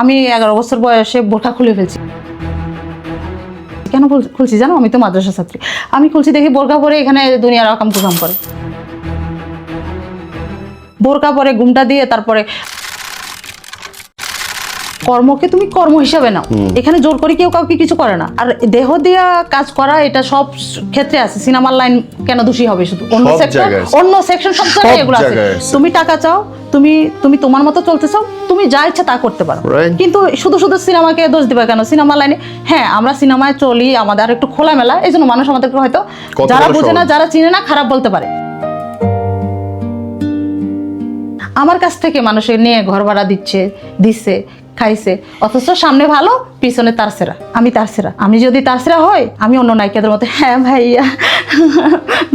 আমি 11 বছর বয়সে বোরকা খুলে ফেলছি। কেন খুলছি জানো? আমি তো মাদ্রাসা ছাত্রী। আমি খুলছি দেখি বোরকা পরে এখানে দুনিয়ার আকাম কুকাম করে। বোরকা পরে ঘুমটা দিয়ে তারপরে কর্মকে তুমি কর্ম হিসাবে নাও। এখানে জোর করে কেউ কাউকে কিছু করে না। আর দেহ দিয়া কাজ করা এটা সব ক্ষেত্রে আছে। সিনেমার লাইন কেন দোষী হবে? শুধু অন্য সেকশন সব জায়গায় এগুলো আছে। তুমি টাকা চাও, তুমি তোমার মতো চলতে চাও, তুমি যা ইচ্ছা তা করতে পারো। কিন্তু শুধু সিনেমাকে দোষ দিবা কেন? সিনেমা লাইনে হ্যাঁ আমরা সিনেমায় চলি, আমাদের আর একটু খোলামেলা, এই জন্য মানুষ আমাদেরকে হয়তো যারা বুঝে না, যারা চিনে না খারাপ বলতে পারে। আমার কাছ থেকে মানুষের নিয়ে ঘর ভাড়া দিচ্ছে খাইছে, অথচ সামনে ভালো পিছনে তারসেরা। আমি তারসেরা। আমি যদি তারসেরা হই, আমি অন্য নায়িকাদের মতো হ্যাঁ ভাইয়া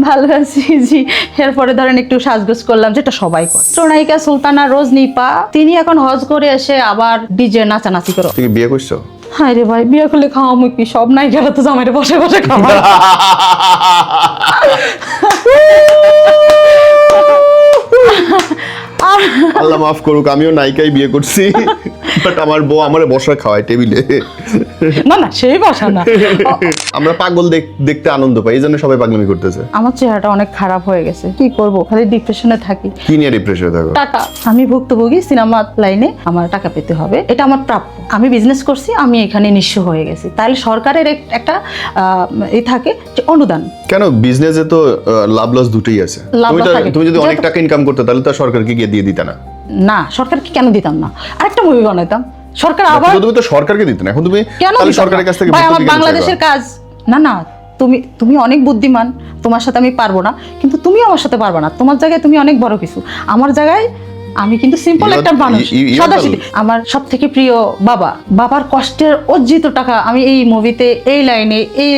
ভালো আছি জি, এরপরে ধরেন একটু সাজগোজ করলাম, যেটা সবাই করে। চিত্রনায়িকা সুলতানা রোজ নিপা, তিনি এখন হজ করে এসে আবার ডিজে নাচানাচি করো। তুমি বিয়ে করছো? হায় রে ভাই, বিয়ে করলে খাওয়ামু কি? সব নায়িকারা তো জামাইরে বসে বসে খাওয়ায়। আল্লাহ মাফ করুক, আমিও নায়িকাই বিয়ে করছি, বাট আমার বউ আমারে বসা খাওয়ায় টেবিলে। না সেই বসা না, আমরা পাগল দেখতে আনন্দ পাই, এই জন্য সবাই পাগলামি করতেছে। আমার চেহারাটা অনেক খারাপ হয়ে গেছে, কি করব, খালি ডিপ্রেশনে থাকি। কি নিয়ে ডিপ্রেশনে থাকো? টাকা। আমি ভুক্তভোগী, সিনেমা লাইনে আমার টাকা পেতে হবে, এটা আমার প্রাপ্য। আমি বিজনেস করছি, আমি এখানে নিঃস্ব হয়ে গেছি। তাহলে সরকারের একটা এই থাকে যে অনুদান। কেন? বিজনেসে তো লাভ লস দুটোই আছে। তুমি যদি অনেক টাকা ইনকাম করতে তাহলে তো সরকারকে গিয়ে দিয়ে দিতে না? না, সরকারকে কেন দিতাম না? আরেকটা মুভি বানাইতাম, সরকার আবার। তুমি তো সরকারকে দিতে না, এখন তুমি তাহলে সরকারের কাছ থেকে ভাই আমার বাংলাদেশের কাজ না তুমি অনেক বুদ্ধিমান, তোমার সাথে আমি পারবো না, কিন্তু তুমি আমার সাথে পারবে না। তোমার জায়গায় তুমি অনেক বড় কিছু, আমার জায়গায় আমি কিন্তু সিম্পল একটা মানুষ, সাদাসিধে। আমার সব থেকে প্রিয় বাবার কষ্টের অর্জিত টাকা আমি এই মুভিতে এই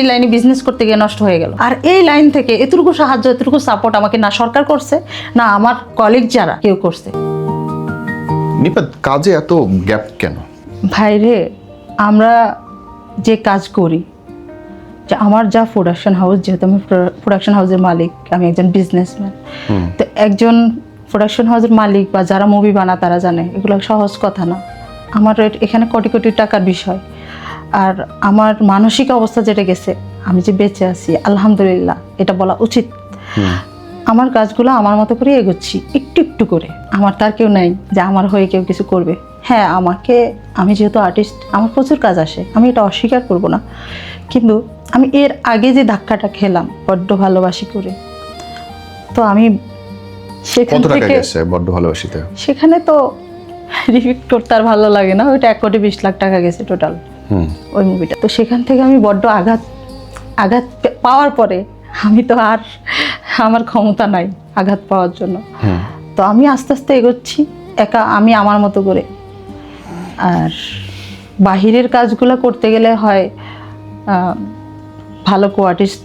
লাইনে বিজনেস করতে গিয়ে নষ্ট হয়ে গেল। আর এই লাইন থেকে এতটুকু সাহায্য, এতটুকু সাপোর্ট আমাকে না সরকার করছে, না আমার কলিগ যারা কেউ করছে। নিপাত, কাজে এত গ্যাপ কেন? ভাইরে, আমরা যে কাজ করি, যে আমার যা প্রোডাকশন হাউস, যেহেতু আমি প্রোডাকশন হাউসের মালিক, আমি একজন বিজনেসম্যান, তো একজন প্রোডাকশন হাউসের মালিক বা যারা মুভি বানা তারা জানে এগুলো সহজ কথা না। আমার এখানে কোটি কোটি টাকার বিষয়। আর আমার মানসিক অবস্থা যেটা গেছে, আমি যে বেঁচে আছি আলহামদুলিল্লাহ, এটা বলা উচিত। আমার কাজগুলো আমার মতো করে এগোচ্ছি, একটু একটু করে। আমার তার কেউ নাই যে আমার হয়ে কেউ কিছু করবে। হ্যাঁ, আমি যেহেতু আর্টিস্ট, আমার প্রচুর কাজ আসে, আমি এটা অস্বীকার করব না। কিন্তু আমি এর আগে যে ধাক্কাটা খেলাম বড্ড ভালোবাসি করে, তো আমি সেখান থেকে বড্ড ভালোবাসিতে, সেখানে তো রিপিট করতে আর ভালো লাগে না। ওইটা 1,20,00,000 টাকা গেছে টোটাল ওই মুভিটা। তো সেখান থেকে আমি বড্ড আঘাত পাওয়ার পরে আমি তো আর আমার ক্ষমতা নাই আঘাত পাওয়ার জন্য। তো আমি আস্তে আস্তে এগোচ্ছি একা, আমি আমার মতো করে। আর বাহিরের কাজগুলো করতে গেলে হয় ভালো কোয়ার্টিস্ট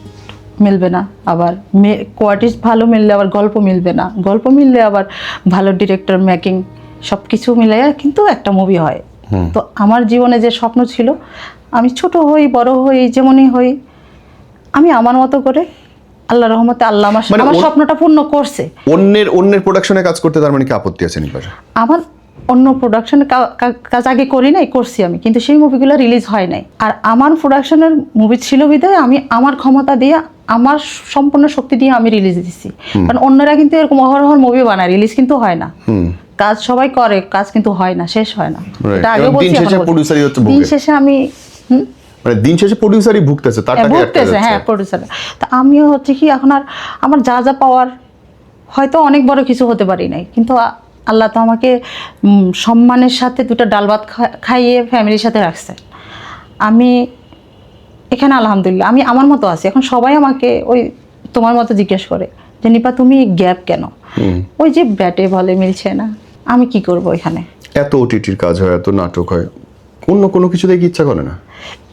মিলবে না, আবার কোয়ার্টিস্ট ভালো মিললে আবার গল্প মিলবে না, গল্প মিললে আবার ভালো ডিরেক্টর, মেকিং, সব কিছু মিলে কিন্তু একটা মুভি হয়। তো আমার জীবনে যে স্বপ্ন ছিল, আমি ছোট হই বড় হই যেমনই হই, আমি আমার মতো করে আল্লাহর রহমতে আল্লাহ আমার স্বপ্নটা পূর্ণ করছে। অন্যের প্রোডাকশনে কাজ করতে তার মানে কি আপত্তি আছে নিপাত? আমার অন্য প্রোডাকশনের কাজ আগে করি নাই, করছি আমি, কিন্তু সেই মুভিগুলো রিলিজ হয় নাই। আর আমার প্রোডাকশনের মুভি ছিল বিধায় আমি আমার ক্ষমতা দিয়ে, আমার সম্পূর্ণ শক্তি দিয়ে আমি রিলিজ দিচ্ছি। কারণ অন্যরা কিন্তু এরকম অহরহ মুভি বানায়, রিলিজ কিন্তু হয় না। কাজ সবাই করে, কাজ কিন্তু হয় না, শেষ হয় না। এটা আগে বলছি, দিন শেষে আমি মানে দিন শেষে প্রোডিউসারই ভুগতেছে, তার টাকা ভুগতেছে। হ্যাঁ, প্রোডিউসার। তো আমিও হচ্ছে কি, এখন আর আমার যা পাওয়ার, হয়তো অনেক বড় কিছু হতে পারি নাই, কিন্তু আল্লাহ তো আমাকে সম্মানের সাথে দুটো ডাল ভাত খাইয়ে ফ্যামিলির সাথে রাখছে। আমি এখানে আলহামদুলিল্লাহ আমি আমার মতো আছি। এখন সবাই আমাকে ওই তোমার মতো জিজ্ঞেস করে যে নিপা তুমি গ্যাপ কেন? ওই যে ব্যাটে বলে মিলছে না, আমি কি করব এখানে? এত ওটিটির কাজ হয়, এত নাটক হয়, অন্য কোনো কিছুতে কি ইচ্ছা করে না?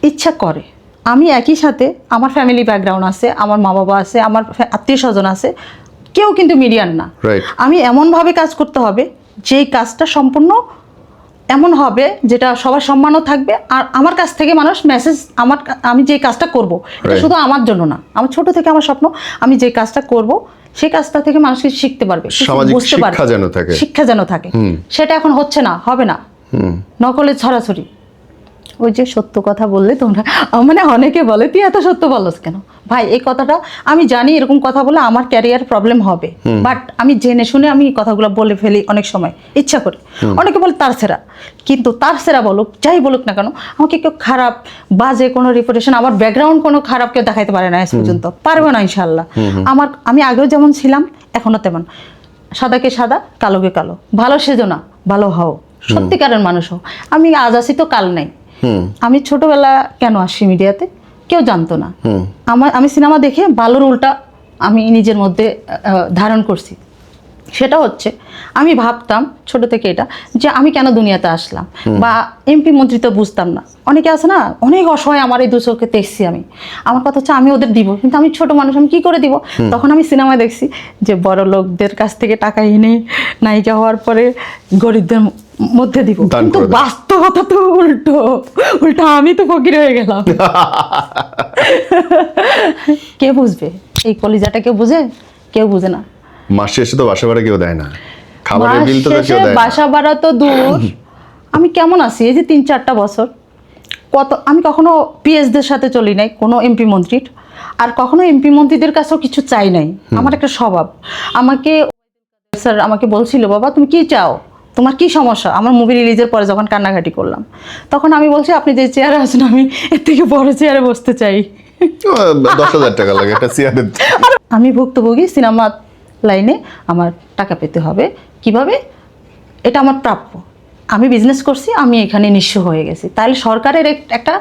ইচ্ছা করে। আমি একই সাথে আমার ফ্যামিলি ব্যাকগ্রাউন্ড আছে, আমার মা বাবা আছে, আমার আত্মীয় স্বজন আছে, কেউ কিন্তু মিডিয়ান না। আমি এমনভাবে কাজ করতে হবে যেই কাজটা সম্পূর্ণ এমন হবে যেটা সবার সম্মানও থাকবে। আর আমার কাছ থেকে মানুষ মেসেজ, আমি যে কাজটা করব এটা শুধু আমার জন্য না, আমার ছোট থেকে আমার স্বপ্ন আমি যে কাজটা করব সেই কাজটা থেকে মানুষ শিখতে পারবে, বুঝতে পারবে, শিক্ষা যেন থাকে। সেটা এখন হচ্ছে না, হবে না। নকলের ছড়াছড়ি। ওই যে সত্য কথা বললে তোমরা, মানে অনেকে বলে তুই এত সত্য বলস কেন? ভাই এই কথাটা আমি জানি, এরকম কথা বলে আমার ক্যারিয়ার প্রবলেম হবে, বাট আমি জেনে শুনে আমি এই কথাগুলো বলে ফেলি অনেক সময় ইচ্ছা করে। অনেকে বলে তার সেরা, কিন্তু তার সেরা বলুক যাই বলুক না কেন, আমাকে কেউ খারাপ বাজে কোনো রিপুটেশন, আমার ব্যাকগ্রাউন্ড কোনো খারাপ কেউ দেখাইতে পারে না আজ পর্যন্ত, পারবে না ইনশাল্লাহ। আমি আগেও যেমন ছিলাম এখনো তেমন, সাদাকে সাদা কালোকে কালো, ভালো সেজো না, ভালো হও, সত্যিকারের মানুষ হও। আমি আজ আছি তো কাল নাই। আমি ছোটবেলা কেন আসি মিডিয়াতে কেউ জানতো না। আমি সিনেমা দেখে ভালোর উল্টা আমি নিজের মধ্যে ধারণ করছি। সেটা হচ্ছে আমি ভাবতাম ছোট থেকে এটা, যে আমি কেন দুনিয়াতে আসলাম, বা এমপি মন্ত্রী তো বুঝতাম না। অনেকে আছে না, অনেক অসহায়, আমার এই দুচোখে দেখছি আমি। আমার কথা হচ্ছে আমি ওদের দিব, কিন্তু আমি ছোট মানুষ, আমি কি করে দিব? তখন আমি সিনেমায় দেখছি যে বড় লোকদের কাছ থেকে টাকা এনে নায়িকা হওয়ার পরে গরিবদের মধ্যে দিব, কিন্তু বাস্তবতা তো উল্টো। আমি তো ফকির হয়ে গেলাম। কে বুঝবে এই কলিজাটা? কেউ বুঝে? কেউ বুঝে না। মাস শেষে তো বাসা ভাড়া কেউ দেয় না, খাবারের বিল তো কেউ দেয় না। বাসা ভাড়া তো দূর। আমি কেমন আছি এই যে 3-4টা বছর, কত আমি কখনো পিএসদের সাথে চলি নাই, কোনো এমপি মন্ত্রীর, আর কখনো এমপি মন্ত্রীদের কাছেও কিছু চাই নাই। আমার একটা স্বভাব, আমাকে স্যার আমাকে বলছিল, বাবা তুমি কি চাও, তোমার কি সমস্যা? আমার মুভি রিলিজের পরে যখন কান্নাকাটি করলাম, তখন আমি বলছি আপনি যে চেয়ারে আছেন আমি এর থেকে বড় চেয়ারে বসতে চাই। 10,000 টাকা লাগে একটা চেয়ারে। আমি ভুক্তভোগী, সিনেমা লাইনে আমার টাকা পেতে হবে, কিভাবে? এটা আমার প্রাপ্য। আমি বিজনেস করছি, আমি এখানে নিঃস্ব হয়ে গেছি, তাহলে সরকারের একটা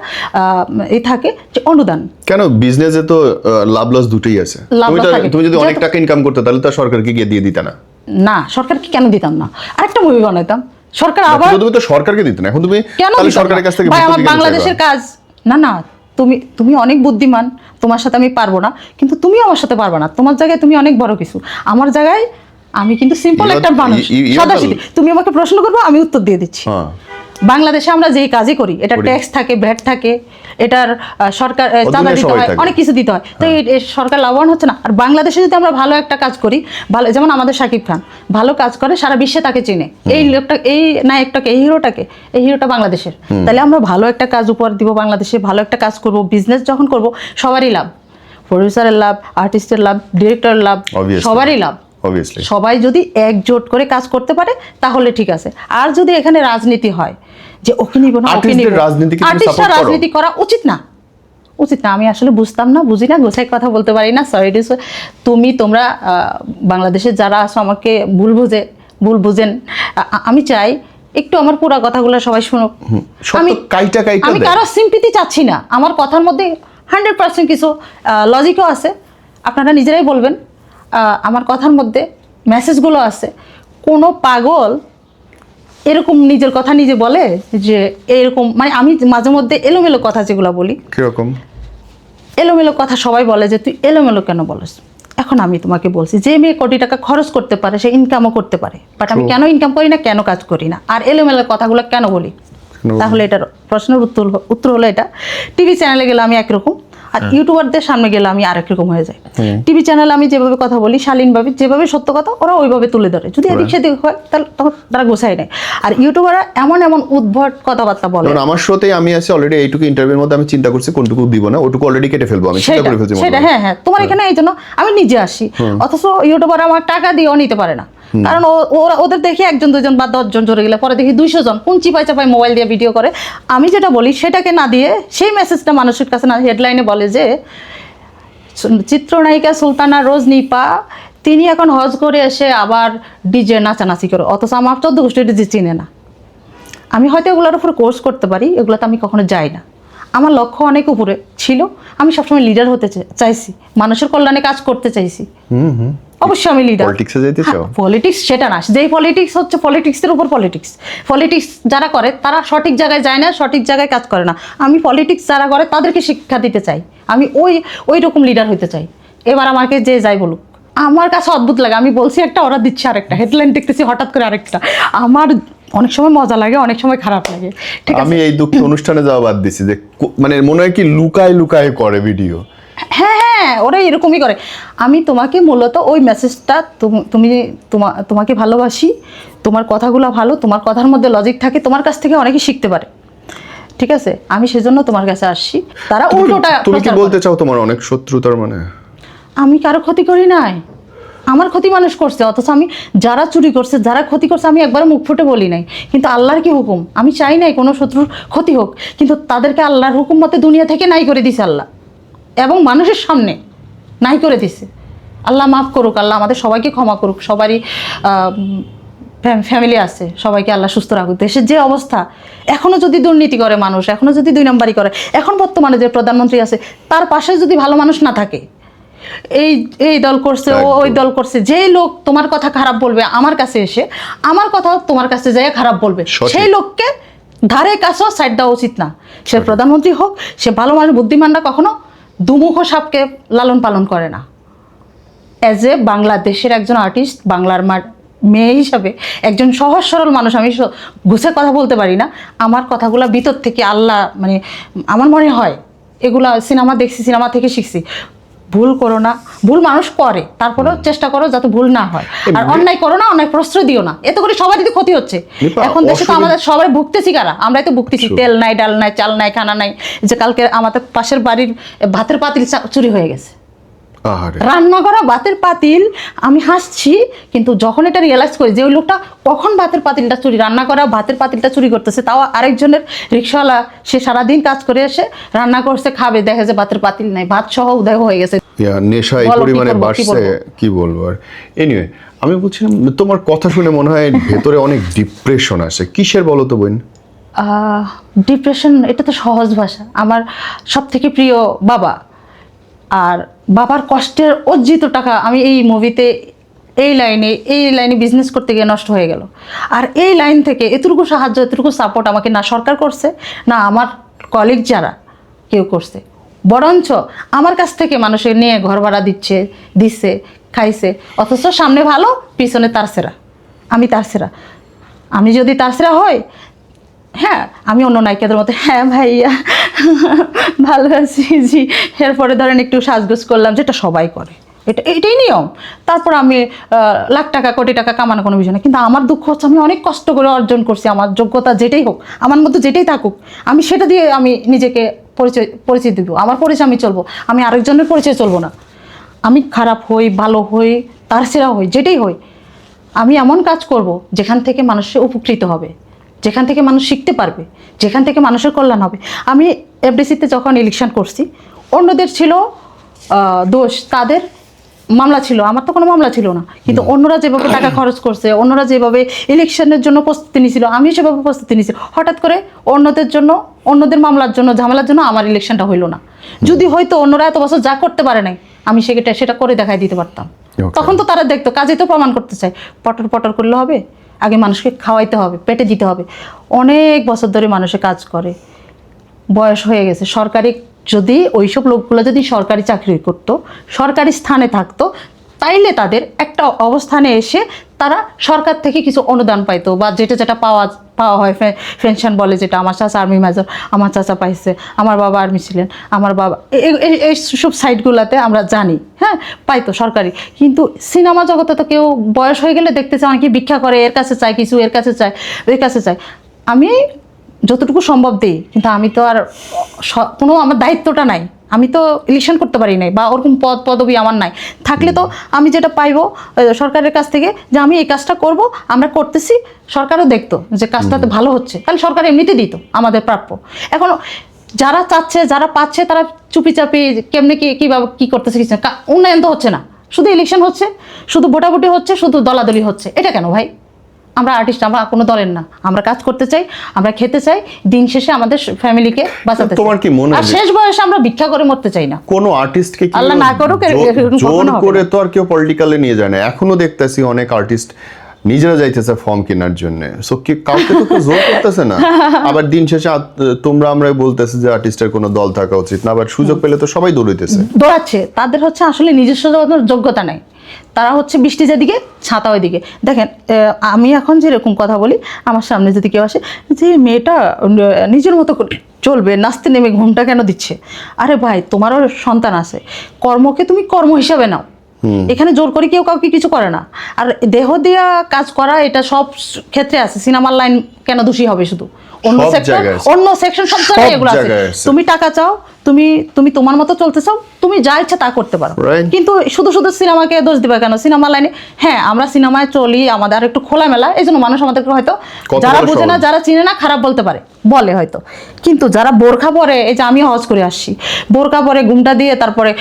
এই থাকে যে অনুদান। কেন বিজনেসে তো লাভ লস দুটোই আছে। তুমি যদি অনেক টাকা ইনকাম করতে তাহলে তো সরকারকে গিয়ে দিয়ে দিতা না? না, সরকারকে কেন দিতাম না? আরেকটা মুভি বানাইতাম, সরকার আবার। তুমি তো সরকারকে দিতে না, এখন তুমি তাহলে সরকারের কাছ থেকে ভাই আমার বাংলাদেশের কাজ না। না, তুমি অনেক বুদ্ধিমান, তোমার সাথে আমি পারবো না, কিন্তু তুমি আমার সাথে পারবে না। তোমার জায়গায় তুমি অনেক বড় কিছু, আমার জায়গায় আমি কিন্তু সিম্পল একটা মানুষ, সাদাসিধে। তুমি আমাকে প্রশ্ন করবো, আমি উত্তর দিয়ে দিচ্ছি। বাংলাদেশে আমরা যেই কাজই করি, এটা ট্যাক্স থাকে, ভ্যাট থাকে, এটার সরকার চাঁদা দিতে হয়, অনেক কিছু দিতে হয়, তো এই সরকার লাভবান হচ্ছে না। আর বাংলাদেশে যদি আমরা ভালো একটা কাজ করি, ভালো, যেমন আমাদের শাকিব খান ভালো কাজ করে, সারা বিশ্বে তাকে চিনে, এই লোকটা, এই নায়কটাকে, এই হিরোটাকে, এই হিরোটা বাংলাদেশের। তাহলে আমরা ভালো একটা কাজ উপহার দিব বাংলাদেশে, ভালো একটা কাজ করব, বিজনেস যখন করব, সবারই লাভ, প্রডিউসারের লাভ, আর্টিস্টের লাভ, ডিরেক্টরের লাভ, সবারই লাভ। সবাই যদি একজোট করে কাজ করতে পারে তাহলে ঠিক আছে। আর যদি এখানে রাজনীতি হয় যে ওকে নিব না, ওকে নিব, আর্টিস্টরা রাজনীতি করা উচিত না, উচিত না। আমি আসলে বুঝতাম না, বুঝি না, গোছাই কথা বলতে পারি না, সরি। তোমরা বাংলাদেশে যারা আছো আমাকে ভুল বুঝেন। আমি চাই একটু আমার পুরো কথাগুলো সবাই শুনুক। আমি কারো সিম্পিতি চাচ্ছি না, আমার কথার মধ্যে 100% কিছু লজিকও আছে, আপনারা নিজেরাই বলবেন। আমার কথার মধ্যে মেসেজগুলো আছে। কোনো পাগল এরকম নিজের কথা নিজে বলে যে এরকম, মানে আমি মাঝে মধ্যে এলোমেলো কথা যেগুলো বলি, কিরকম এলোমেলো কথা সবাই বলে যে তুই এলোমেলো কেন বলিস। এখন আমি তোমাকে বলছি, যে মেয়ে কোটি টাকা খরচ করতে পারে সে ইনকামও করতে পারে, বাট আমি কেন ইনকাম করি না, কেন কাজ করি না, আর এলোমেলো কথাগুলো কেন বলি? তাহলে এটার প্রশ্নের উত্তর হলো এটা, টিভি চ্যানেলে গেলে আমি একরকম, আর ইউটিউবারদের সামনে গেলে আমি আরেক রকম হয়ে যাই। টিভি চ্যানেলে আমি যেভাবে কথা বলি শালীনভাবে, যেভাবে সত্য কথা ওরা ওইভাবে তুলে ধরে, যদি এদিক সেদিক হয় তাহলে তখন তারা গোছায় নেয়। আর ইউটিউবাররা এমন উদ্ভট কথাবার্তা বলে। আমার শোতে আমি আছি অলরেডি, এইটুকু ইন্টারভিউর মধ্যে আমি চিন্তা করছি কোনটুকু দিব না, ওটুকু অলরেডি কেটে ফেলবো, আমি চিন্তা করে ফেলছি সেটা। হ্যাঁ, তোমার এখানে এই জন্য আমি নিজে আসি, অথচ ইউটিউবার আমার টাকা দিয়েও নিতে পারে না, কারণ ওদের দেখি 1-2 বা 10 জন জড়ে গেলে পরে দেখি 200 জন কোন চিপাই চাপাই মোবাইল দিয়ে ভিডিও করে। আমি যেটা বলি সেটাকে না দিয়ে সেই মেসেজটা মানুষের কাছে না, হেডলাইনে বলে যে চিত্রনায়িকা সুলতানা রোজ নিপা তিনি এখন হজ করে এসে আবার ডিজে নাচানাচি করে, অথচ আমার 14 গোষ্ঠী ডিজে চিনে না। আমি হয়তো এগুলোর উপরে কোর্স করতে পারি, এগুলোতে আমি কখনো যাই না। আমার লক্ষ্য অনেক উপরে ছিল, আমি সবসময় লিডার হতে চাইছি, মানুষের কল্যাণে কাজ করতে চাইছি। অবশ্যই আমি লিডার। পলিটিক্স সেটা না, যেই পলিটিক্স হচ্ছে পলিটিক্সের উপর পলিটিক্স যারা করে তারা সঠিক জায়গায় যায় না, সঠিক জায়গায় কাজ করে না। আমি পলিটিক্স যারা করে তাদেরকে শিক্ষা দিতে চাই, আমি ওই রকম লিডার হতে চাই। এবার আমাকে যে যাই বলুক, আমার কাছে অদ্ভুত লাগে, আমি বলছি একটা, ওরা দিচ্ছে আরেকটা, হেডলাইন দেখতেছি হঠাৎ করে আরেকটা। আমার অনেক সময় মজা লাগে, অনেক সময় খারাপ লাগে। ঠিক আছে, আমি এই দুঃখ অনুষ্ঠানে যাওয়া বাদ দিছি, যে মানে মনে হয় কি লুকায় করে ভিডিও। হ্যাঁ, হ্যাঁ ওরা এরকমই করে। আমি তোমাকে মূলত ওই মেসেজটা তোমাকে ভালোবাসি, তোমার কথাগুলো ভালো, তোমার কথার মধ্যে লজিক থাকে, তোমার কাছ থেকে অনেকে শিখতে পারে, ঠিক আছে, আমি সেজন্য তোমার কাছে আসছি। তারা উল্টোটা তুমি কি বলতে চাও তোমার অনেক শত্রুতার মানে? আমি কারো ক্ষতি করি নাই, আমার ক্ষতি মানুষ করছে, অথচ আমি যারা চুরি করছে যারা ক্ষতি করছে আমি একবার মুখ ফুটে বলি নাই। কিন্তু আল্লাহর কি হুকুম, আমি চাই নাই কোনো শত্রুর ক্ষতি হোক, কিন্তু তাদেরকে আল্লাহর হুকুম মতে দুনিয়া থেকে নাই করে দিছে আল্লাহ, এবং মানুষের সামনে নাই করে দিছে। আল্লাহ মাফ করুক, আল্লাহ আমাদের সবাইকে ক্ষমা করুক, সবারই ফ্যামিলি আছে, সবাইকে আল্লাহ সুস্থ রাখুক। দেশের যে অবস্থা, এখনও যদি দুর্নীতি করে মানুষ, এখনও যদি 2 নম্বরই করে, এখন বর্তমানে যে প্রধানমন্ত্রী আছে তার পাশে যদি ভালো মানুষ না থাকে, এই দল করছে ওই দল করছে, যে লোক তোমার কথা খারাপ বলবে আমার কাছে এসে, আমার কথা তোমার কাছে যায় খারাপ বলবে, সেই লোককে ধারে কাছেও সাইড দেওয়া উচিত না। সে প্রধানমন্ত্রী হোক, সে ভালো মানুষ, বুদ্ধিমানরা কখনো দুমুখ সাপকে লালন পালন করে না। অ্যাজ এ বাংলাদেশের একজন আর্টিস্ট, বাংলার মেয়ে হিসাবে, একজন সহজ সরল মানুষ, আমি গুছে কথা বলতে পারি না, আমার কথাগুলো ভিতর থেকে আল্লাহ মানে আমার মনে হয় এগুলা সিনেমা দেখছি, সিনেমা থেকে শিখছি। ভুল করো না, ভুল মানুষ করে, তারপরেও চেষ্টা করো যাতে ভুল না হয়। আর অন্যায় করো না, অন্যায় প্রশ্রয় দিও না, এতে করে সবারই তো ক্ষতি হচ্ছে। এখন দেশে তো আমাদের সবাই ভুগতেছি, কারা? আমরাই তো ভুগতেছি। তেল নাই, ডাল নাই, চাল নাই, খানা নাই। যে কালকে আমাদের পাশের বাড়ির ভাতের পাতিল চুরি হয়ে গেছে, রান্না করা ভাতের পাতিল। আমি হাসছি, কিন্তু যখন এটা রিয়েলাইজ করি যে ওই লোকটা কখন ভাতের পাতিলটা চুরি, রান্না করা ভাতের পাতিলটা চুরি করতেছে, তাও আরেকজনের রিক্সাওয়ালা, সে সারাদিন কাজ করে এসে রান্না করছে, খাবে, দেখে যে ভাতের পাতিল নাই, ভাত সহ উদয় হয়ে গেছে। নেশা এই পরিমাণে বাড়ছে, কি বলবো আর। এনিওয়ে, আমি বলছিলাম তোমার কথা শুনে মনে হয় ভেতরে অনেক ডিপ্রেশন আসে, কিসের বলো তো বোন? ডিপ্রেশন, এটা তো সহজ ভাষা। আমার সব থেকে প্রিয় বাবা, আর বাবার কষ্টের অর্জিত টাকা আমি এই মুভিতে এই লাইনে বিজনেস করতে গিয়ে নষ্ট হয়ে গেল। আর এই লাইন থেকে এতটুকু সাহায্য, এতটুকু সাপোর্ট আমাকে না সরকার করছে, না আমার কলিগ যারা কেউ করছে, বরঞ্চ আমার কাছ থেকে মানুষের নিয়ে ঘর ভাড়া দিচ্ছে, খাইছে, অথচ সামনে ভালো, পিছনে তারসেরা। আমি তারসেরা, আমি যদি তারসেরা হই, হ্যাঁ আমি অন্য নায়িকাদের মতো হ্যাঁ ভাইয়া ভালো আছি জি, এরপরে ধরেন একটু সাজগোজ করলাম, যেটা সবাই করে, এটাই নিয়ম। তারপর আমি লাখ টাকা কোটি টাকা কামানো কোনো বিষয় না। কিন্তু আমার দুঃখ হচ্ছে আমি অনেক কষ্ট করে অর্জন করছি, আমার যোগ্যতা যেটাই হোক, আমার মধ্যে যেটাই থাকুক, আমি সেটা দিয়ে আমি নিজেকে পরিচয় দিব, আমার পরিচয় আমি চলবো, আমি আরেকজনের পরিচয় চলবো না। আমি খারাপ হই, ভালো হই, তার সেরা হই, যেটাই হই, আমি এমন কাজ করব যেখান থেকে মানুষের উপকৃত হবে, যেখান থেকে মানুষ শিখতে পারবে, যেখান থেকে মানুষের কল্যাণ হবে। আমি এফডিসিতে যখন ইলেকশন করছি, অন্যদের ছিল দোষ, তাদের মামলা ছিল, আমার তো কোনো মামলা ছিল না। কিন্তু অন্যরা যেভাবে টাকা খরচ করছে, অন্যরা যেভাবে ইলেকশনের জন্য প্রস্তুতি নিয়েছিল, আমিও সেভাবে প্রস্তুতি নিয়েছি। হঠাৎ করে অন্যদের মামলার জন্য, ঝামেলার জন্য আমার ইলেকশনটা হইলো না। যদি হয়তো অন্যরা এত বছর যা করতে পারে নাই, আমি সেটা করে দেখাই দিতে পারতাম। তখন তো তারা দেখতো, কাজে তো প্রমাণ করতে চায়, পটর করলে হবে, আগে মানুষকে খাওয়াইতে হবে, পেটে দিতে হবে। অনেক বছর ধরে মানুষে কাজ করে, বয়স হয়ে গেছে। সরকারি যদি ওইসব লোকগুলো যদি সরকারি চাকরি করতো, সরকারি স্থানে থাকতো, তাইলে তাদের একটা অবস্থানে এসে তারা সরকার থেকে কিছু অনুদান পাইতো, বা যেটা পাওয়া হয়, পেনশন বলে যেটা। আমার চাচা আর্মি মেজর, আমার চাচা পাইছে, আমার বাবা আর্মি ছিলেন, আমার বাবা এই সব সাইটগুলোতে আমরা জানি, হ্যাঁ পাইতো সরকারি। কিন্তু সিনেমা জগতে তো কেউ বয়স হয়ে গেলে দেখতেছে অনেকে ভিক্ষা করে, এর কাছে চায় কিছু, এর কাছে চায়। আমি যতটুকু সম্ভব দিই, কিন্তু আমি তো আর কোনো আমার দায়িত্বটা নাই, আমি তো ইলেকশন করতে পারি নাই, বা ওরকম পদবি আমার নাই। থাকলে তো আমি যেটা পাইবো সরকারের কাছ থেকে, যে আমি এই কাজটা করব, আমরা করতেছি, সরকারও দেখতো যে কাজটাতে ভালো হচ্ছে, তাহলে সরকার এমনিতে দিত আমাদের প্রাপ্য। এখন যারা চাচ্ছে, যারা পাচ্ছে, তারা চুপিচাপি কেমনে কীভাবে কী করতেছে, কিছু উন্নয়ন তো হচ্ছে না, শুধু ইলেকশন হচ্ছে, শুধু ভোটাভুটি হচ্ছে, শুধু দলাদলি হচ্ছে। এটা কেন ভাই? আমরা আর্টিস্ট, আমরা কোনো দলের না, আমরা কাজ করতে চাই, আমরা খেতে চাই, দিন শেষে আমাদের ফ্যামিলিকে বাঁচাতে চাই। তোমার কি মনে হয়, আর শেষ বয়সে আমরা ভিক্ষা করে মরতে চাই না। কোনো আর্টিস্টকে আল্লাহ না করুক, জোর করে তো আর কেউ পলিটিক্যালে নিয়ে যায় না। এখনো দেখতেছি অনেক আর্টিস্ট নিজেরা যাইতেছে ফর্ম কেনার জন্য, সো কি কাউকে তো কেউ জোর করতেছে না। আবার দিন শেষে আমরা বলতেছি যে আর্টিস্টের কোনো দল থাকা উচিত না, আবার সুযোগ পেলে তো সবাই দৌড়াচ্ছে। তাদের হচ্ছে আসলে নিজস্ব যোগ্যতা নাই, তারা হচ্ছে বৃষ্টি যেদিকে ছাতা ওইদিকে। দেখেন আমি এখন যেরকম কথা বলি, আমার সামনে যদি কেউ আসে যে মেয়েটা নিজের মতো করে চলবে, নাচতে নেমে ঘুমটা কেন দিচ্ছে? আরে ভাই, তোমারও সন্তান আছে, কর্মকে তুমি কর্ম হিসাবে নাও। এখানে জোর করে কেউ কাউকে কিছু করে না। আর দেহ দিয়া কাজ করা এটা সব ক্ষেত্রে আছে, সিনেমার লাইন কেন দোষী হবে শুধু? অন্য সব সেক্টর, জায়গায় আছে। অন্য সেকশন, সব জায়গায় এগুলো আছে। জায়গায় আছে। তুমি টাকা চাও, তুমি তুমি তোমার মতো চলতে চাও, তুমি যা ইচ্ছা তা করতে পারো। Right. কিন্তু শুধু শুধু সিনেমাকে দোষ দিবা কেন? সিনেমা লাইনে হ্যাঁ আমরা সিনেমায় চলি, আমাদের আর একটু খোলামেলা, এই জন্য মানুষ আমাদেরকে হয়তো কত যারা বড় বুঝে না, সহজ। যারা চিনে না খারাপ বলতে পারে, বলে হয়তো। কিন্তু যারা বোরখা পরে, এই যে আমি হজ করে আসছি, বোরখা পরে ঘুমটা দিয়ে, তারপরে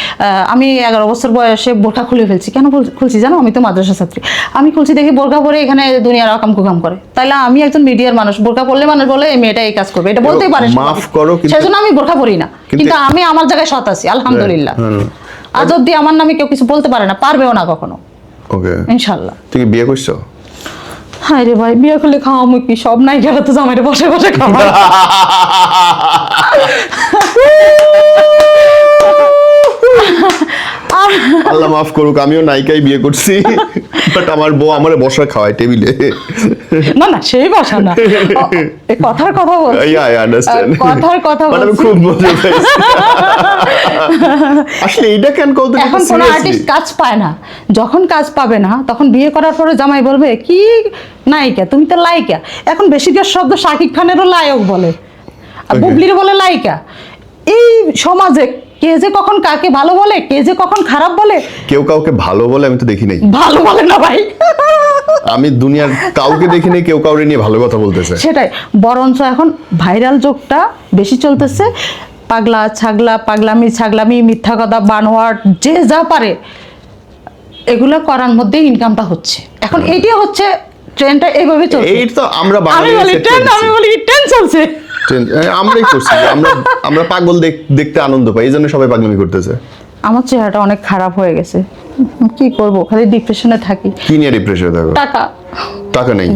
আমি 11 বছর বয়সে বোরখা খুলে ফেলছি। কেন খুলছি জানো? আমি তো মাদ্রাসা ছাত্রী। আমি খুলছি দেখি বোরখা পরে এখানে দুনিয়ার আকাম কুকাম করে। তাইলে আমি একজন মিডিয়ার মানুষ, বোরখা পরলে মানুষ বলে এই মেয়েটা এই কাজ করবে, এটা বলতেই পারে। মাফ করো, কিন্তু- সেজন্য আমি বোরখা পরি না, কিন্তু আমি আমার জায়গায় সৎ আছি আলহামদুলিল্লাহ। আজ অব্দি আমার নামে কেউ কিছু বলতে পারে না, পারবেও না কখনো, ওকে। ইনশাল্লাহ। তুই কি বিয়ে করছো? হায় রে ভাই, বিয়ে করলে খাওয়ামু কি? সব নাই গেলে তো জামাইরে বসে বসে খাওয়া। আল্লাহ মাফ করুক, আমিও নায়িকাই বিয়ে করছি, বাট আমার বউ আমারে বসা খাওয়ায় টেবিলে। না না, সেই বসা না, এই কথার কথা বলছি। Yeah, I understand. কথার কথা But আমি বলছি। খুব মজা পাইছি। আসলে এটা কেন কত এখন কোন আর্টিস্ট কাজ পায় না, যখন কাজ পাবে না তখন বিয়ে করার পরে জামাই বলবে কি নায়িকা, তুমি তো লায়িকা। এখন বেশিরভাগ শব্দ শাকিব খানেরও লায়ক বলে, আর Okay. বুবলির বলে লায়িকা। এই সমাজে কে যে কখন কাকে ভালো বলে, কে যে কখন খারাপ বলে, কেউ কাউকে ভালো বলে আমি তো দেখি নাই। ভালো বলে না ভাই। আমি দুনিয়ার কাউকে দেখি নাই কেউ কাউরে নিয়ে ভালো কথা বলতেছে। সেটাই, বরঞ্চ এখন ভাইরাল যোগটা বেশি চলতেছে। পাগলা ছাগলা, পাগলামি ছাগলামি, মিথ্যা কথা, বানোয়াট, যে যা পারে এগুলো করার মধ্যে ইনকামটা হচ্ছে। এখন এইটাই হচ্ছে ট্রেন্ডটা, এইভাবে চলছে। এই তো আমরা আমি বাঙালি বলি set ট্রেন্ড, করেছি। আমি বলি ট্রেন্ড চলছে। আমরাই করছি, আমরা পাগল দেখতে আনন্দ পাই, এই জন্য সবাই পাগলামি করতেছে। আমার চেহারাটা অনেক খারাপ হয়ে গেছে, কি করব, খালি ডিপ্রেশনে থাকি। কি নিয়ে ডিপ্রেশনে থাকো? টাকা, টাকা নেই।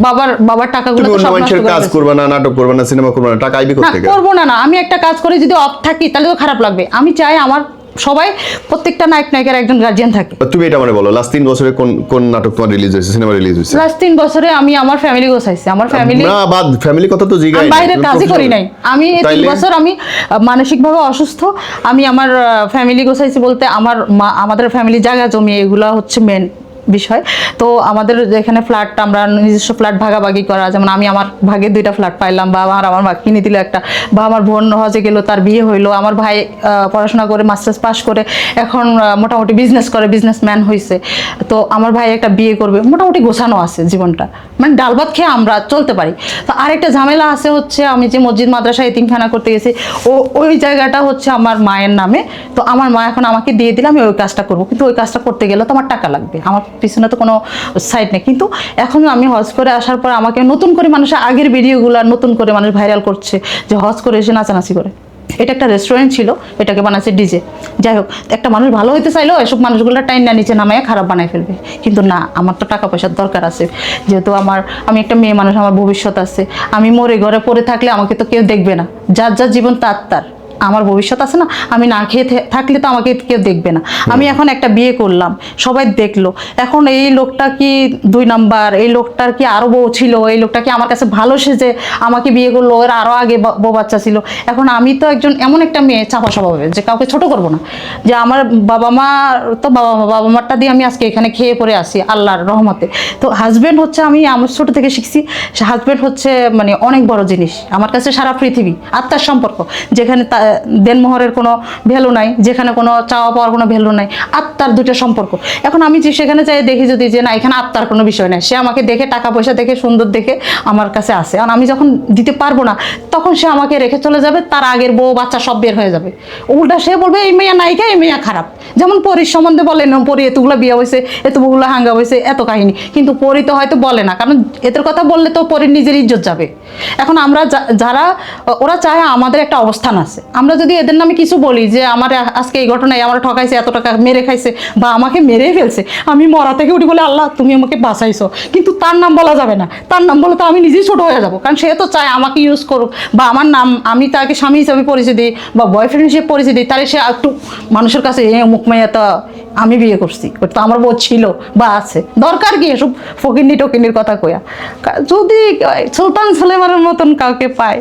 বাবার টাকাগুলো তুমি তো অন্য সব নষ্ট মানুষের করে কাজ দিয়েছে। করবে না, নাটক করবে না, সিনেমা করবে না, টাকা আইবি না কোত্থেকে? করবো না, আমি একটা কাজ করে যদি অফ থাকি তাহলে তো খারাপ লাগবে। আমি চাই আমার সবাই, প্রত্যেকটা নায়ক নায়িকার একজন গার্জিয়ান থাকে। তুমি এটা মানে বলো, লাস্ট 3 বছরে কোন নাটক তোমার রিলিজ হয়েছে, সিনেমা রিলিজ হয়েছে? লাস্ট 3 বছরে আমি আমার ফ্যামিলি গোছাইছি। আমার ফ্যামিলি, না বাদ, ফ্যামিলি কথা তো জিগাই আমি নাই। বাইরের তুমি কাজই করি professional। নাই। আমি এই 3 তাইলে? বছর আমি মানসিকভাবে অসুস্থ। আমি আমার ফ্যামিলি গোছাইছি বলতে আমার আমাদের ফ্যামিলি জায়গা জমি এগুলো হচ্ছে মেন বিষয়। তো আমাদের এখানে ফ্ল্যাট, আমরা নিজস্ব ফ্ল্যাট ভাগাভাগি করা, যেমন আমি আমার ভাগে 2টা ফ্ল্যাট পাইলাম, বা আমার ভাগ কিনে দিল একটা, বা আমার বোন হজে গেল, তার বিয়ে হইলো, আমার ভাই পড়াশোনা করে মাস্টার্স পাস করে এখন মোটামুটি বিজনেস করে, বিজনেসম্যান হয়েছে। তো আমার ভাই একটা বিয়ে করবে, মোটামুটি গোছানো আছে জীবনটা, মানে ডাল ভাত খেয়ে আমরা চলতে পারি। তো আরেকটা ঝামেলা আছে হচ্ছে, আমি যে মসজিদ মাদ্রাসা এতিমখানা করতে গেছি, ওই জায়গাটা হচ্ছে আমার মায়ের নামে। তো আমার মা এখন আমাকে দিয়ে দিলে আমি ওই কাজটা করবো, কিন্তু ওই কাজটা করতে গেলে তো আমার টাকা লাগবে, আমার পিছনে তো কোনো সাইড নেই। কিন্তু এখন আমি হজ করে আসার পর আমাকে নতুন করে মানুষের আগের ভিডিওগুলো নতুন করে মানুষ ভাইরাল করছে যে হজ করে এসে নাচানাচি করে। এটা একটা রেস্টুরেন্ট ছিল, এটাকে বানাচ্ছে ডিজে। যাই হোক, একটা মানুষ ভালো হইতে চাইলেও এসব মানুষগুলো টাইম না নিচে নামায় খারাপ বানায় ফেলবে। কিন্তু না, আমার তো টাকা পয়সার দরকার আছে, যেহেতু আমি একটা মেয়ে মানুষ, আমার ভবিষ্যৎ আছে। আমি মরে ঘরে পড়ে থাকলে আমাকে তো কেউ দেখবে না, যার যার জীবন তার আমার ভবিষ্যৎ আছে না। আমি না খেয়ে থাকলে তো আমাকে কেউ দেখবে না। আমি এখন একটা বিয়ে করলাম, সবাই দেখলো, এখন এই লোকটা কি 2 নাম্বার, এই লোকটার কি আরো বউ ছিল, এই লোকটা কি আমার কাছে ভালো সেজে আমাকে বিয়ে করলো, ওর আরো আগে বউ বাচ্চা ছিল। এখন আমি তো একজন এমন একটা মেয়ে চাপা স্বভাবের, যে কাউকে ছোট করবো না, যে আমার বাবা মা তো বাবা মারটা দিয়ে আমি আজকে এখানে খেয়ে পড়ে আসি আল্লাহর রহমতে। তো হাজব্যান্ড হচ্ছে, আমি আমার ছোট থেকে শিখছি, হাজব্যান্ড হচ্ছে মানে অনেক বড় জিনিস আমার কাছে, সারা পৃথিবী, আত্মার সম্পর্ক, যেখানে দেনমোহরের কোনো ভ্যালু নাই, যেখানে কোনো চাওয়া পাওয়ার কোনো ভ্যালু নাই, আত্মার 2টা সম্পর্ক। এখন আমি যে সেখানে চাই দেখি যদি যে না, এখানে আত্মার কোনো বিষয় নাই, সে আমাকে দেখে, টাকা পয়সা দেখে, সুন্দর দেখে আমার কাছে আসে, আর আমি যখন দিতে পারবো না তখন সে আমাকে রেখে চলে যাবে, তার আগের বউ বাচ্চা সব বের হয়ে যাবে। উল্টা সে বলবে এই মেয়ে নায়িকা, এই মেয়ে খারাপ। যেমন পরীর সম্বন্ধে বলে না, পরী এতগুলো বিয়ে হয়েছে, এতগুলো হাঙ্গা হয়েছে, এত কাহিনী, কিন্তু পরী তো হয়তো বলে না, কারণ এদের কথা বললে তো পরীর নিজের ইজ্জত যাবে। এখন আমরা যারা, ওরা চায় আমাদের একটা অবস্থান আছে, আমরা যদি এদের নামে কিছু বলি যে আমার আজকে এই ঘটনায় আমার ঠকাইছে, এত টাকা মেরে খাইছে বা আমাকে মেরেই ফেলছে, আমি মরা থেকে উঠি বলে আল্লাহ তুমি আমাকে বাঁচাইছো, কিন্তু তার নাম বলা যাবে না। তার নাম বলে তো আমি নিজেই ছোট হয়ে যাবো, কারণ সে তো চায় আমাকে ইউজ করুক বা আমার নাম আমি তাকে স্বামী হিসাবে পরিচয় দিই বা বয়ফ্রেন্ড হিসেবে পরিচয় দিই, তাহলে সে একটু মানুষের কাছে মুখ মাইয়া তো আমি বিয়ে করছি, ওটা তো আমার বউ ছিল বা আছে, দরকার কি এসব ফকিন্নি টকিন্নির কথা কয়া। যদি সুলতান সুলেমানের মতন কাউকে পায়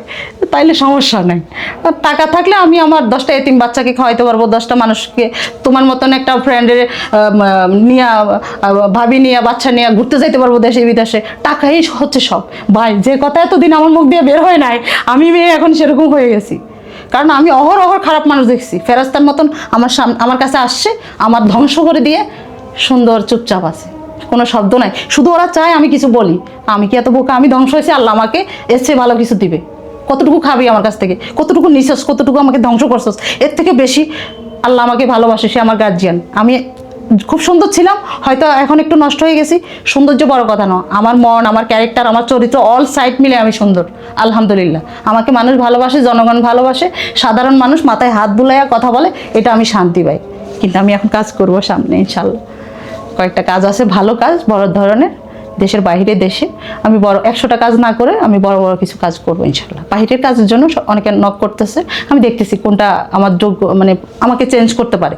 তাইলে সমস্যা নাই। আর টাকা থাকলে আমি আমার 10টা এতিম বাচ্চাকে খাওয়াইতে পারবো, 10টা মানুষকে, তোমার মতন একটা ফ্রেন্ডের নিয়ে ভাবি নিয়ে বাচ্চা নিয়ে ঘুরতে যাইতে পারবো দেশে বিদেশে। টাকাই হচ্ছে সব। ভাই যে কথা এতদিন আমার মুখ দিয়ে বের হয় নাই, আমি মেয়ে এখন সেরকম হয়ে গেছি, কারণ আমি অহরহ খারাপ মানুষ দেখছি। ফেরেশতার মতন আমার কাছে আসছে, আমার ধ্বংস করে দিয়ে সুন্দর চুপচাপ আছে, কোনো শব্দ নাই, শুধু ওরা চায় আমি কিছু বলি। আমি কি এত বোকা? আমি ধ্বংস হয়েছি, আল্লাহ আমাকে এর চেয়ে ভালো কিছু দিবে। কতটুকু খাবি আমার কাছ থেকে, কতটুকু নিছস, কতটুকু আমাকে ধ্বংস করছস, এর থেকে বেশি আল্লাহ আমাকে ভালোবাসে, সে আমার গার্জিয়ান। আমি খুব সুন্দর ছিলাম, হয়তো এখন একটু নষ্ট হয়ে গেছি, সৌন্দর্য বড় কথা নয়, আমার মন, আমার ক্যারেক্টার, আমার চরিত্র, অল সাইড মিলে আমি সুন্দর আলহামদুলিল্লাহ। আমাকে মানুষ ভালোবাসে, জনগণ ভালোবাসে, সাধারণ মানুষ মাথায় হাত বুলাইয়া কথা বলে, এটা আমি শান্তি পাই। কিন্তু আমি এখন কাজ করব সামনে ইনশাল্লাহ, কয়েকটা কাজ আছে, ভালো কাজ, বড় ধরনের, দেশের বাইরে দেশে। আমি বড় 100টা কাজ না করে আমি বড় বড় কিছু কাজ করবো ইনশাল্লাহ। বাইরের কাজের জন্য অনেকে নক করতেছে, আমি দেখতেছি কোনটা আমার যোগ্য, মানে আমাকে চেঞ্জ করতে পারে।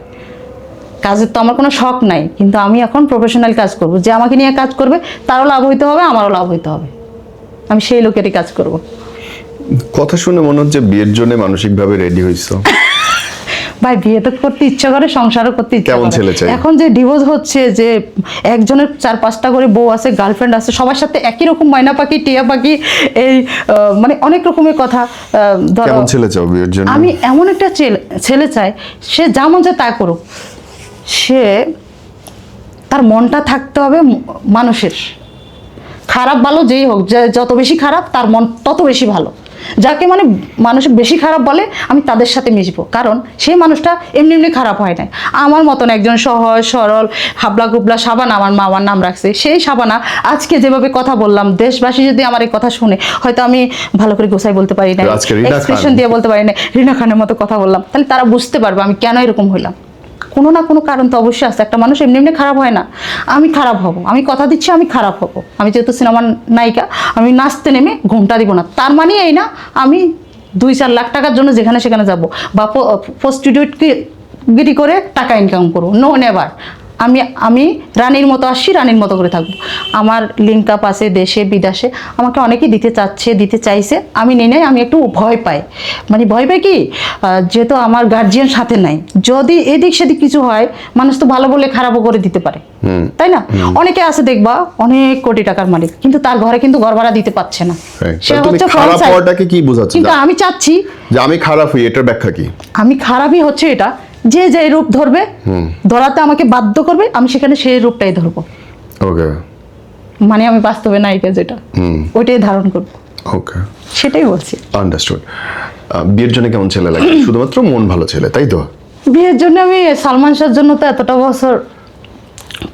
কাজের তো আমার কোনো শখ নাই, কিন্তু আমি এখন প্রফেশনাল কাজ করব, যে আমাকে নিয়ে কাজ করবে তারও লাভ হইতে হবে, আমারও লাভ হইতে হবে, আমি সেই লোকেরই কাজ করব। কথা শুনে মনে হচ্ছে বিয়ের জন্য মানসিকভাবে রেডি হইছো। ভাই বিয়ে তো করতে ইচ্ছা করে, সংসারও করতে ইচ্ছা কেমন ছেলে চাই? এখন যে ডিভোর্স হচ্ছে, যে একজনের 4-5টা করে বউ আছে, গার্লফ্রেন্ড আছে, সবার সাথে একই রকম ময়না পাখি, টিয়া পাখি, এই মানে অনেক রকমের কথা। ধরো কেমন ছেলে চাও বিয়ের জন্য? আমি এমন একটা ছেলে চাই, সে যা মন চায় তা করুক, সে তার মনটা থাকতে হবে মানুষের, খারাপ ভালো যেই হোক, যত বেশি খারাপ তার মন তত বেশি ভালো। যাকে মানে মানুষ বেশি খারাপ বলে আমি তাদের সাথে মিশবো, কারণ সেই মানুষটা এমনি এমনি খারাপ হয় না। আমার মতন একজন সহজ সরল হাবলা গুবলা সাবানা, আমার মা আমার নাম রাখছে, সেই সাবানা আজকে যেভাবে কথা বললাম, দেশবাসী যদি আমার এই কথা শুনে, হয়তো আমি ভালো করে গোছাই বলতে পারি না, এক্সপ্রেশন দিয়ে বলতে পারি না, রিনা খানের মতো কথা বললাম, তাহলে তারা বুঝতে পারবে আমি কেন এরকম হইলাম। কোনো না কোনো কারণ তো অবশ্যই আছে, একটা মানুষ এমনি এমনি খারাপ হয় না। আমি খারাপ হব, আমি কথা দিচ্ছি আমি খারাপ হব। আমি যেহেতু সিনেমার নায়িকা, আমি নাচতে নেমে ঘুমটা দিব না, তার মানে এই না আমি 2-4 লাখ টাকার জন্য যেখানে সেখানে যাব বা প্রস্টিটিউটগিরি করে টাকা ইনকাম করবো, নো নেভার। আমি রানীর মতো আসছি, রানীর মতো করে থাকবো। আমার লিঙ্ক আপ আছে দেশে বিদেশে, আমাকে অনেকেই দিতে চাইছে, আমি নিই নাই। আমি একটু ভয় পাই, মানে ভয় পাই কি, যেহেতু আমার গার্জিয়ান সাথে নাই, যদি এদিক সেদিক কিছু হয়, মানুষ তো ভালো বলে খারাপও করে দিতে পারে, তাই না? অনেকে আছে দেখবা অনেক কোটি টাকার মালিক, কিন্তু তার ঘরে কিন্তু ঘর ভাড়া দিতে পারছে না। সে হচ্ছে খারাপ হওয়াটাকে কি বোঝাচ্ছে? কিন্তু আমি চাচ্ছি যে আমি খারাপ হই, এটার ব্যাখ্যা কি? আমি খারাপই হচ্ছে এটা, যে যে রূপ ধরবে, ধরাতে আমাকে বাধ্য করবে, আমি সেখানে সেই রূপটাই ধরবো। ওকে, মানে আমি বাস্তবে নায়িকা যেটা, ওইটাই ধারণ করবো। ওকে, সেটাই বলছি। আন্ডারস্টুড। বিয়ের জন্য কেমন ছেলে লাগে? শুধুমাত্র মন ভালো ছেলে, তাই তো? বিয়ের জন্য আমি সালমান শাহর জন্য তো এতটা বছর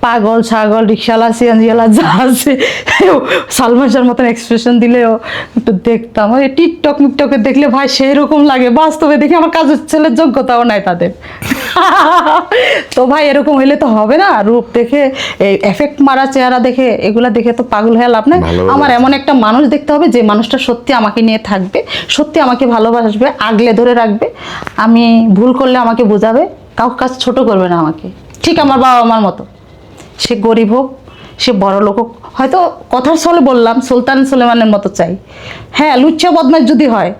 পাগল ছাগল রিক্সাওয়ালা সিএনজিওয়ালা যা আছে, সালমান শাহর মতন এক্সপ্রেশন দিলেও একটু দেখতাম। ওই টিকটকে দেখলে ভাই সেই রকম লাগে, বাস্তবে দেখি আমার কাজের ছেলের যোগ্যতাও নাই তাদের। তো ভাই এরকম হইলে তো হবে না, রূপ দেখে এই এফেক্ট মারা চেহারা দেখে, এগুলা দেখে তো পাগল হয়ে লাভ নাই। আমার এমন একটা মানুষ দেখতে হবে যে মানুষটা সত্যি আমাকে নিয়ে থাকবে, সত্যি আমাকে ভালোবাসবে, আগলে ধরে রাখবে, আমি ভুল করলে আমাকে বোঝাবে, কাউকে কাজ ছোট করবে না আমাকে, ঠিক আমার বাবা আমার মতো। সে গরিব হোক, সে বড় লোক হোক, হয়তো কথার ছলে বললাম সুলতান সুলেমানের মতো চাই। হ্যাঁ, লুচ্চা বদমাশ যদি হয়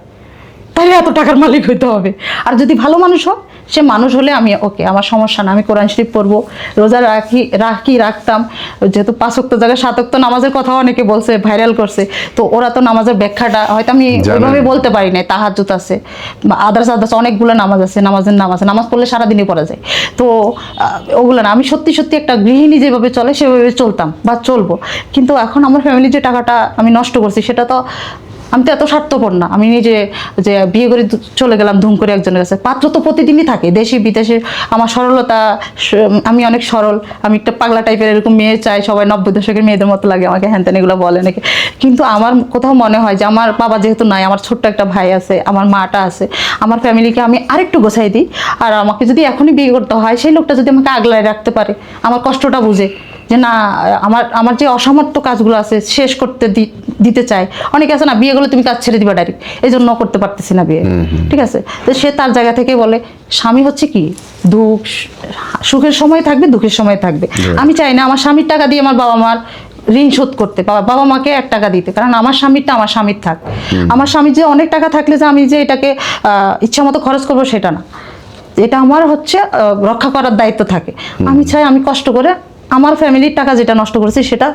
তাহলে এত টাকার মালিক হইতে হবে। আর যদি ভালো মানুষ হয়, সে মানুষ হলে আমি ওকে, আমার সমস্যা না, আমি কোরআন শরীফ পড়বো, রোজা রাখতাম, যেহেতু 5 ওয়াক্ত জায়গায় 7 ওয়াক্ত নামাজের কথা অনেকে বলছে, ভাইরাল করছে, তো ওরা তো নামাজের ব্যাখ্যাটা হয়তো আমি ওইভাবে বলতে পারি না। তাহাজ্জুদ আছে, আদার্স অনেকগুলো নামাজ আছে, নামাজ পড়লে সারাদিনই পড়া যায়, তো ওগুলো না। আমি সত্যি একটা গৃহিণী যেভাবে চলে সেভাবে চলতাম বা চলবো, কিন্তু এখন আমার ফ্যামিলি যে টাকাটা আমি নষ্ট করছি, সেটা তো আমি তো এত স্বার্থপর না আমি নিজে যে বিয়ে করে চলে গেলাম ধুম করে একজনের কাছে। পাত্র তো প্রতিদিনই থাকে, দেশি বিদেশে। আমার সরলতা, আমি অনেক সরল, আমি একটা পাগলা টাইপের এরকম মেয়ে চাই, সবাই 90 দশকের মেয়েদের মতো লাগে আমাকে, হ্যান ত্যান এগুলো বলে নাকি। কিন্তু আমার কোথাও মনে হয় যে আমার বাবা যেহেতু নাই, আমার ছোট্ট একটা ভাই আছে, আমার মাটা আছে, আমার ফ্যামিলিকে আমি আরেকটু গোছাই দিই। আর আমাকে যদি এখনই বিয়ে করতে হয়, সেই লোকটা যদি আমাকে আগলায় রাখতে পারে, আমার কষ্টটা বুঝে, যে না আমার আমার যে অসামর্থ্য কাজগুলো আছে শেষ করতে দিতে চায়। অনেকে আছে না বিয়ে করলে তুমি কাজ ছেড়ে দিবা ডাইরেক্ট, এই জন্য করতে পারতেছি না বিয়ে, ঠিক আছে। তো সে তার জায়গা থেকে বলে স্বামী হচ্ছে কি দুঃখ সুখের সময় থাকবে, দুঃখের সময় থাকবে। আমি চাই না আমার স্বামীর টাকা দিয়ে আমার বাবা মার ঋণ শোধ করতে, বাবা মাকে 1 টাকা দিতে, কারণ আমার স্বামীরটা আমার স্বামীর থাক। আমার স্বামীর যে অনেক টাকা থাকলে যে আমি যে এটাকে ইচ্ছা মতো খরচ করবো সেটা না, এটা আমার হচ্ছে রক্ষা করার দায়িত্ব থাকে। আমি চাই আমি কষ্ট করে আমার ফ্যামিলির টাকা যেটা নষ্ট করেছি সেটা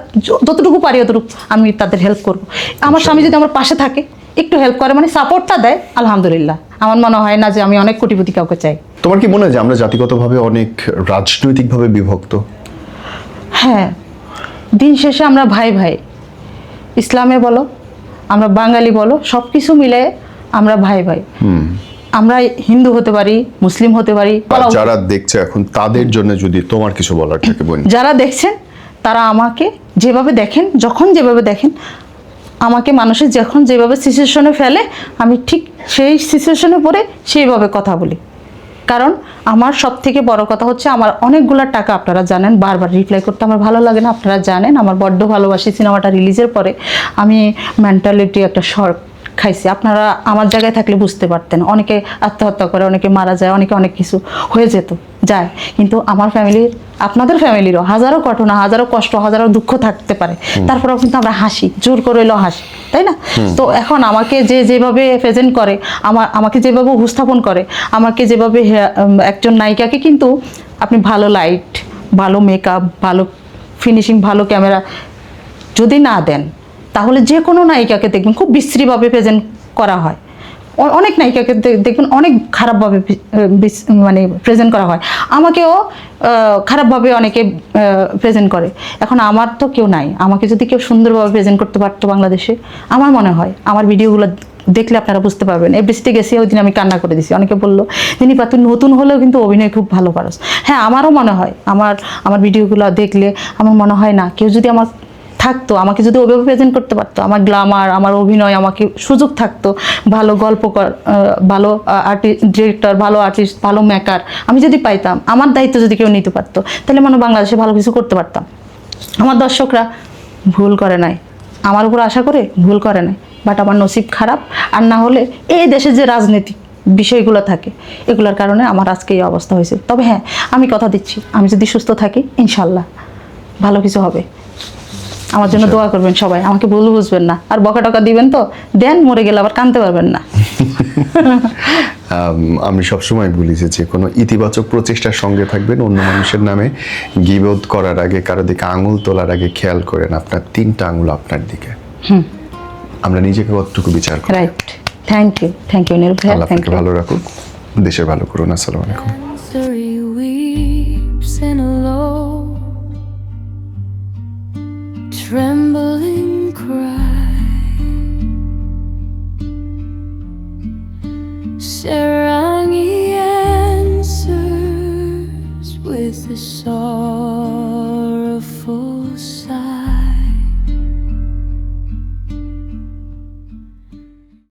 যতটুকু পারি অতটুকু আমি তাদের হেল্প করব। আমার স্বামী যদি আমার পাশে থাকে, একটু হেল্প করে, মানে সাপোর্টটা দেয়, আলহামদুলিল্লাহ। আমার মনে হয় না যে আমি অনেক কোটিপতি কাউকে চাই। তোমার কি মনে হয় যে আমরা জাতিগতভাবে অনেক রাজনৈতিকভাবে বিভক্ত? হ্যাঁ, দিন শেষে আমরা ভাই ভাই, ইসলামে বলো, আমরা বাঙালি বলো, সব কিছু মিলে আমরা ভাই ভাই। আমরা হিন্দু হতে পারি, মুসলিম হতে পারি। যারা দেখছে এখন তাদের জন্য যদি তোমার কিছু বলার থাকে বলি। যারা দেখছেন তারা আমাকে যেভাবে দেখেন, যখন যেভাবে দেখেন, আমাকে মানুষের যখন যেভাবে সিচুয়েশনে ফেলে, আমি ঠিক সেই সিচুয়েশনে পড়ে সেইভাবে কথা বলি। কারণ আমার সব থেকে বড় কথা হচ্ছে আমার অনেকগুলো টাকা, আপনারা জানেন, বারবার রিপ্লাই করতে আমার ভালো লাগে না, আপনারা জানেন আমার বড্ড ভালোবাসি। সিনেমাটা রিলিজের পরে আমি মেন্টালিটি একটা শর্ট খাইছি, আপনারা আমার জায়গায় থাকলে বুঝতে পারতেন। অনেকে আত্মহত্যা করে, অনেকে মারা যায়, অনেকে অনেক কিছু হয়ে যেত যায়। কিন্তু আমার ফ্যামিলির, আপনাদের ফ্যামিলিরও হাজারো ঘটনা, হাজারো কষ্ট, হাজারো দুঃখ থাকতে পারে, তারপরেও কিন্তু আমরা হাসি, জোর করে এলেও হাসি, তাই না? তো এখন আমাকে যেভাবে প্রেজেন্ট করে, আমাকে যেভাবে উপস্থাপন করে, আমাকে যেভাবে একজন নায়িকাকে কিন্তু আপনি ভালো লাইট, ভালো মেকআপ, ভালো ফিনিশিং, ভালো ক্যামেরা যদি না দেন, তাহলে যে কোনো নায়িকাকে দেখবেন খুব বিশ্রীভাবে প্রেজেন্ট করা হয়। অনেক নায়িকাকে দেখবেন অনেক খারাপভাবে মানে প্রেজেন্ট করা হয়। আমাকেও খারাপভাবে অনেকে প্রেজেন্ট করে। এখন আমার তো কেউ নাই, আমাকে যদি কেউ সুন্দরভাবে প্রেজেন্ট করতে পারতো বাংলাদেশে, আমার মনে হয় আমার ভিডিওগুলো দেখলে আপনারা বুঝতে পারবেন। এফডিসিতে গেছি, ওই দিন আমি কান্না করে দিছি। অনেকে বললো জিনিপা তুই নতুন হলেও কিন্তু অভিনয় খুব ভালো পারস। হ্যাঁ, আমারও মনে হয়, আমার ভিডিওগুলো দেখলে আমার মনে হয় না, কেউ যদি আমার থাকতো, আমাকে যদি ওইভাবে প্রেজেন্ট করতে পারতো, আমার গ্ল্যামার, আমার অভিনয়, আমাকে সুযোগ থাকতো, ভালো গল্পকার, ভালো ডিরেক্টর, ভালো আর্টিস্ট, ভালো মেকার আমি যদি পাইতাম, আমার দায়িত্ব যদি কেউ নিতে পারতো, তাহলে মানে বাংলাদেশে ভালো কিছু করতে পারতাম। আমার দর্শকরা ভুল করে নাই, আমার উপর আশা করে ভুল করে নাই, বাট আমার নসিব খারাপ। আর না হলে এই দেশে যে রাজনীতি বিষয়গুলো থাকে, এগুলোর কারণে আমার আজকে এই অবস্থা হয়েছে। তবে হ্যাঁ, আমি কথা দিচ্ছি, আমি যদি সুস্থ থাকি ইনশাল্লাহ ভালো কিছু হবে। আমার জন্য দোয়া করবেন সবাই, আমাকে ভুল বুঝবেন না। আর বকা টকা দিবেন তো দেন, মরে গেলে আবার কাঁদতে পারবেন না। আমি সবসময় বলি যে কোনো ইতিবাচক প্রচেষ্টার সঙ্গে থাকবেন। অন্য মানুষের নামে গীবত করার আগে, কারো দিকে আঙুল তোলার আগে খেয়াল করেন আপনার 3টা আঙুল আপনার দিকে। আমরা নিজেকে কতটুকু বিচার করি। রাইট, থ্যাংক ইউ নিরূপ ভাই, আল্লাহ থ্যাংক আপনাকে ইউ। ভালো রাখুক, দেশের ভালো করুন। আসসালামু আলাইকুম। Three weeps in a low, trembling cry. Sarangi answers with a song.